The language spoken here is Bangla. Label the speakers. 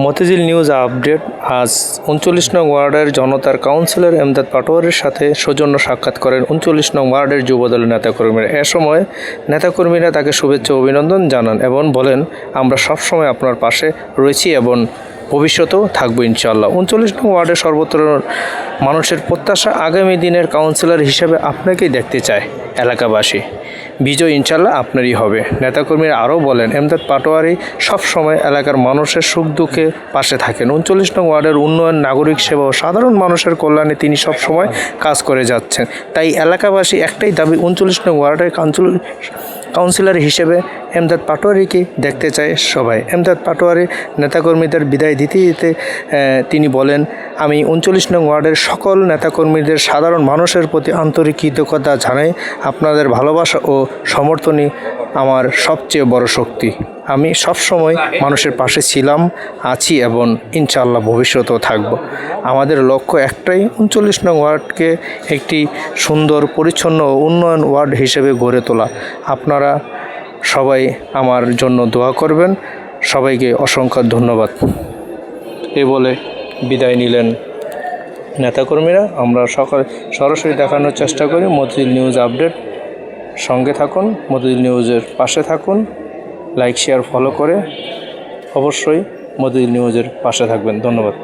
Speaker 1: Motijheel news update. আজ ৩৯ নং ওয়ার্ডের জনতার কাউন্সিলর এমদাদ পাটোয়ারির সাথে সৌজন্য সাক্ষাৎ করেন ৩৯ নং ওয়ার্ডের যুবদলের নেতাকর্মীরা। এ সময় নেতাকর্মীরা তাকে শুভেচ্ছা অভিনন্দন জানান এবং বলেন, আমরা সবসময় আপনার পাশে রয়েছি এবং ভবিষ্যতেও থাকবো ইনশাআল্লাহ। ৩৯ নং ওয়ার্ডের সর্বত্র মানুষের প্রত্যাশা, আগামী দিনের কাউন্সিলর হিসেবে আপনাকেই দেখতে চায় এলাকাবাসী। বিজয় ইনশাআল্লাহ আপনারই হবে। নেতাকর্মীরা আরও বলেন, এমদাদ পাটোয়ারি সবসময় এলাকার মানুষের সুখ দুঃখে পাশে থাকেন। ৩৯ নং ওয়ার্ডের উন্নয়ন, নাগরিক সেবা ও সাধারণ মানুষের কল্যাণে তিনি সবসময় কাজ করে যাচ্ছেন। তাই এলাকাবাসী একটাই দাবি, ৩৯ নং ওয়ার্ডের কাউন্সিলর হিসেবে এমদাদ পাটোয়ারিকে দেখতে চায় সবাই। এমদাদ পাটোয়ারি নেতাকর্মীদের বিদায় দিতে দিতে তিনি বলেন, আমি ৩৯ নং ওয়ার্ডের সকল নেতাকর্মীদের, সাধারণ মানুষের প্রতি আন্তরিক কৃতজ্ঞতা জানাই। আপনাদের ভালোবাসা ও সমর্থনই আমার সবচেয়ে বড় শক্তি। আমি সবসময় মানুষের পাশে ছিলাম, আছি এবং ইনশাআল্লাহ ভবিষ্যতেও থাকব। আমাদের লক্ষ্য একটাই, ৩৯ নং ওয়ার্ডকে একটি সুন্দর, পরিচ্ছন্ন ও উন্নয়ন ওয়ার্ড হিসেবে গড়ে তোলা। আপনারা সবাই আমার জন্য দোয়া করবেন। সবাইকে অসংখ্য ধন্যবাদ। এ বলে বিদায় নিলেন নেতাকর্মীরা। আমরা সরাসরি দেখানোর চেষ্টা করি মতিঝিল নিউজ আপডেট। সঙ্গে থাকুন, মতিঝিল নিউজের পাশে থাকুন, লাইক শেয়ার ফলো করে অবশ্যই মতিঝিল নিউজের পাশে থাকবেন। ধন্যবাদ।